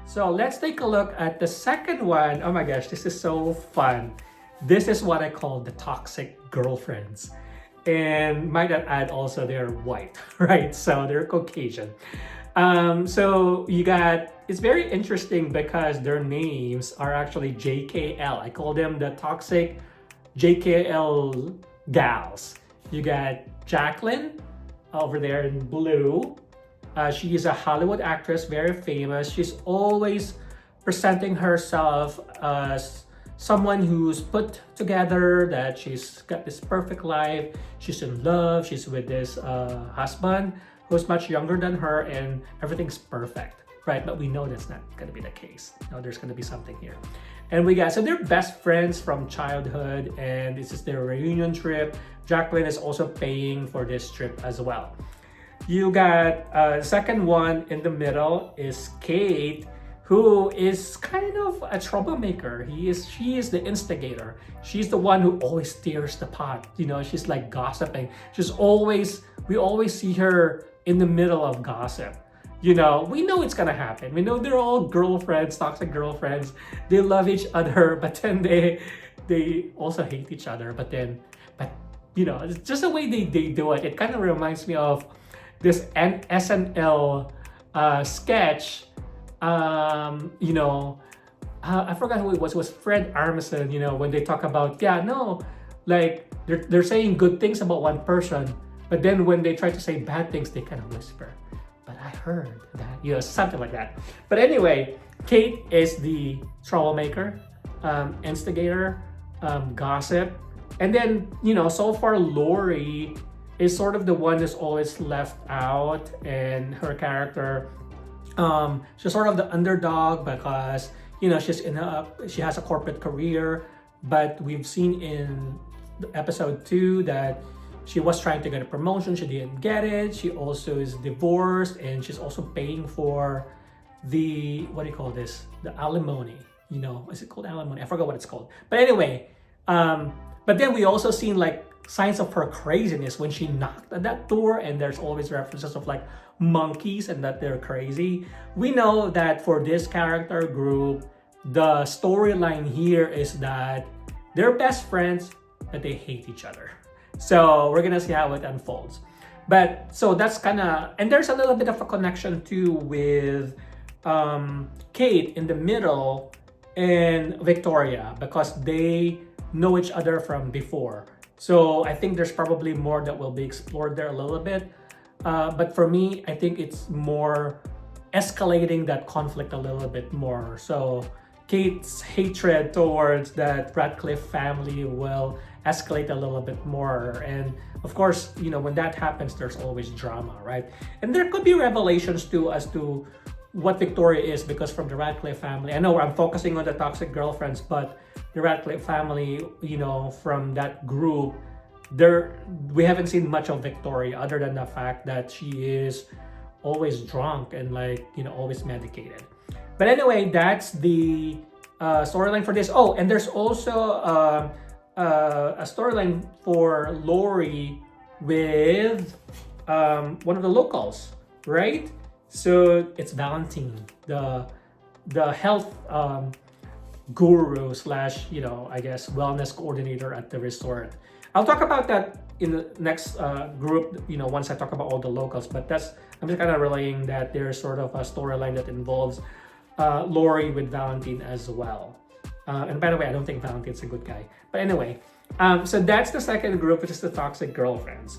So let's take a look at the second one. Oh my gosh, this is so fun. This is what I call the toxic girlfriends. And might I add also they're white, right? So they're Caucasian. So you got, it's very interesting because their names are actually JKL. I call them the toxic JKL gals. You got Jaclyn over there in blue. She is a Hollywood actress, very famous. She's always presenting herself as someone who's put together, that she's got this perfect life. She's in love. She's with this husband who's much younger than her, and everything's perfect, right? But we know that's not going to be the case. No, there's going to be something here. And we got, so they're best friends from childhood, and this is their reunion trip. Jaclyn is also paying for this trip as well. You got second one in the middle is Kate, who is kind of a troublemaker. She is the instigator. She's the one who always stirs the pot. You know, she's like gossiping. We always see her in the middle of gossip. You know, we know it's gonna happen. We know they're all girlfriends, toxic girlfriends. They love each other, but then they also hate each other. But you know, it's just the way they do it. It kind of reminds me of this SNL sketch. You know, I forgot who it was. It was Fred Armisen. You know, when they talk about, yeah, no, like they're saying good things about one person, but then when they try to say bad things, they kind of whisper. But I heard that, you know, something like that. But anyway, Kate is the troublemaker, instigator, gossip, and then, you know, so far Laurie is sort of the one that's always left out, and her character, she's sort of the underdog because, you know, she has a corporate career, but we've seen in episode 2 that she was trying to get a promotion, she didn't get it. She also is divorced, and she's also paying for the, what do you call this? The alimony, you know, is it called alimony? I forgot what it's called. But anyway, but then we also seen like signs of her craziness when she knocked at that door, and there's always references of like monkeys and that they're crazy. We know that for this character group, the storyline here is that they're best friends, but they hate each other. So we're gonna see how it unfolds. But so that's kind of, and there's a little bit of a connection too with Kate in the middle and Victoria, because they know each other from before. So I think there's probably more that will be explored there a little bit. But for me, I think it's more escalating that conflict a little bit more. So Kate's hatred towards that Radcliffe family will escalate a little bit more. And of course, you know, when that happens, there's always drama, right? And there could be revelations too as to what Victoria is, because from the Radcliffe family, I know I'm focusing on the toxic girlfriends, but the Radcliffe family, you know, from that group, we haven't seen much of Victoria other than the fact that she is always drunk and like, you know, always medicated. But anyway, that's the storyline for this. Oh, and there's also a storyline for Laurie with one of the locals, right? So it's Valentine, the health guru slash, you know, I guess wellness coordinator at the resort. I'll talk about that in the next group, you know, once I talk about all the locals. But I'm just kind of relaying that there's sort of a storyline that involves Laurie with Valentine as well. And by the way, I don't think Valentine's a good guy. But anyway, so that's the second group, which is the toxic girlfriends.